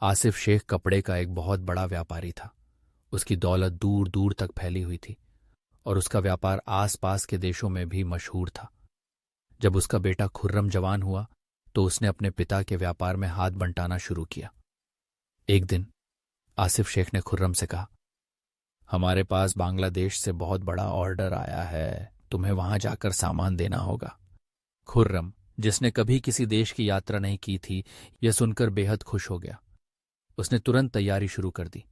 आसिफ शेख कपड़े का एक बहुत बड़ा व्यापारी था। उसकी दौलत दूर दूर तक फैली हुई थी और उसका व्यापार आसपास के देशों में भी मशहूर था। जब उसका बेटा खुर्रम जवान हुआ तो उसने अपने पिता के व्यापार में हाथ बंटाना शुरू किया। एक दिन आसिफ शेख ने खुर्रम से कहा, हमारे पास बांग्लादेश से बहुत बड़ा ऑर्डर आया है, तुम्हें वहां जाकर सामान देना होगा। खुर्रम, जिसने कभी किसी देश की यात्रा नहीं की थी, यह सुनकर बेहद खुश हो गया। उसने तुरंत तैयारी शुरू कर दी।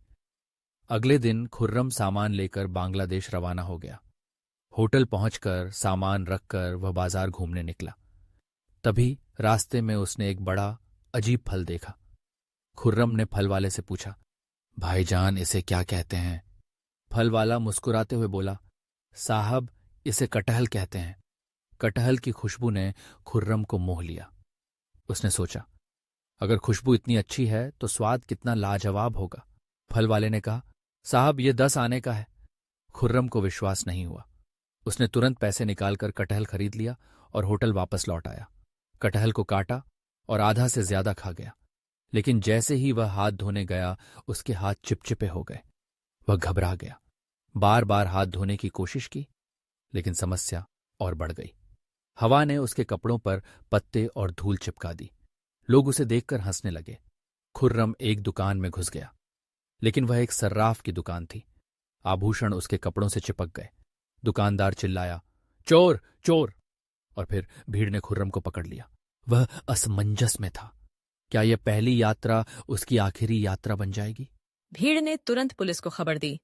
अगले दिन खुर्रम सामान लेकर बांग्लादेश रवाना हो गया। होटल पहुंचकर सामान रखकर वह बाजार घूमने निकला। तभी रास्ते में उसने एक बड़ा अजीब फल देखा। खुर्रम ने फल वाले से पूछा, भाईजान, इसे क्या कहते हैं? फल वाला मुस्कुराते हुए बोला, साहब, इसे कटहल कहते हैं। कटहल की खुशबू ने खुर्रम को मोह लिया। उसने सोचा, अगर खुशबू इतनी अच्छी है तो स्वाद कितना लाजवाब होगा। फल वाले ने कहा, साहब, ये 10 आने का है। खुर्रम को विश्वास नहीं हुआ। उसने तुरंत पैसे निकालकर कटहल खरीद लिया और होटल वापस लौट आया। कटहल को काटा और आधा से ज्यादा खा गया। लेकिन जैसे ही वह हाथ धोने गया, उसके हाथ चिपचिपे हो गए। वह घबरा गया। बार बार हाथ धोने की कोशिश की, लेकिन समस्या और बढ़ गई। हवा ने उसके कपड़ों पर पत्ते और धूल चिपका दी। लोग उसे देखकर हंसने लगे। खुर्रम एक दुकान में घुस गया, लेकिन वह एक सर्राफ की दुकान थी। आभूषण उसके कपड़ों से चिपक गए। दुकानदार चिल्लाया, चोर, चोर! और फिर भीड़ ने खुर्रम को पकड़ लिया। वह असमंजस में था। क्या यह पहली यात्रा उसकी आखिरी यात्रा बन जाएगी? भीड़ ने तुरंत पुलिस को खबर दी।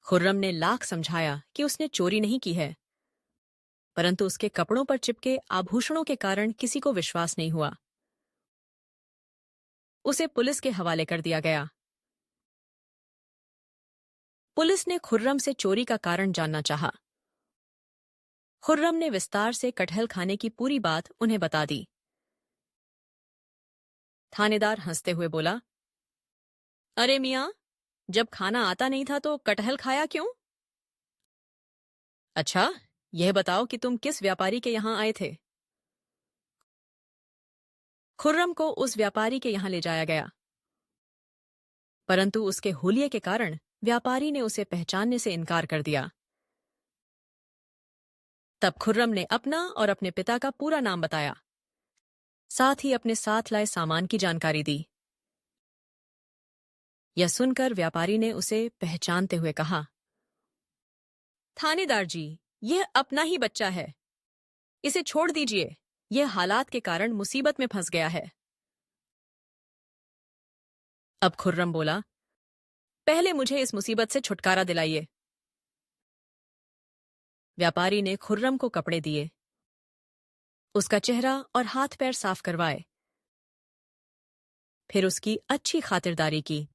खुर्रम ने लाख समझाया कि उसने चोरी नहीं की है, परंतु उसके कपड़ों पर चिपके आभूषणों के कारण किसी को विश्वास नहीं हुआ। उसे पुलिस के हवाले कर दिया गया। पुलिस ने खुर्रम से चोरी का कारण जानना चाहा। खुर्रम ने विस्तार से कटहल खाने की पूरी बात उन्हें बता दी। थानेदार हंसते हुए बोला, अरे मियां, जब खाना आता नहीं था तो कटहल खाया क्यों? अच्छा, यह बताओ कि तुम किस व्यापारी के यहां आए थे? खुर्रम को उस व्यापारी के यहां ले जाया गया, परंतु उसके हुलिये के कारण व्यापारी ने उसे पहचानने से इनकार कर दिया। तब खुर्रम ने अपना और अपने पिता का पूरा नाम बताया, साथ ही अपने साथ लाए सामान की जानकारी दी। यह सुनकर व्यापारी ने उसे पहचानते हुए कहा, थानेदार जी, यह अपना ही बच्चा है, इसे छोड़ दीजिए, यह हालात के कारण मुसीबत में फंस गया है। अब खुर्रम बोला, पहले मुझे इस मुसीबत से छुटकारा दिलाइए। व्यापारी ने खुर्रम को कपड़े दिए, उसका चेहरा और हाथ पैर साफ करवाए, फिर उसकी अच्छी खातिरदारी की।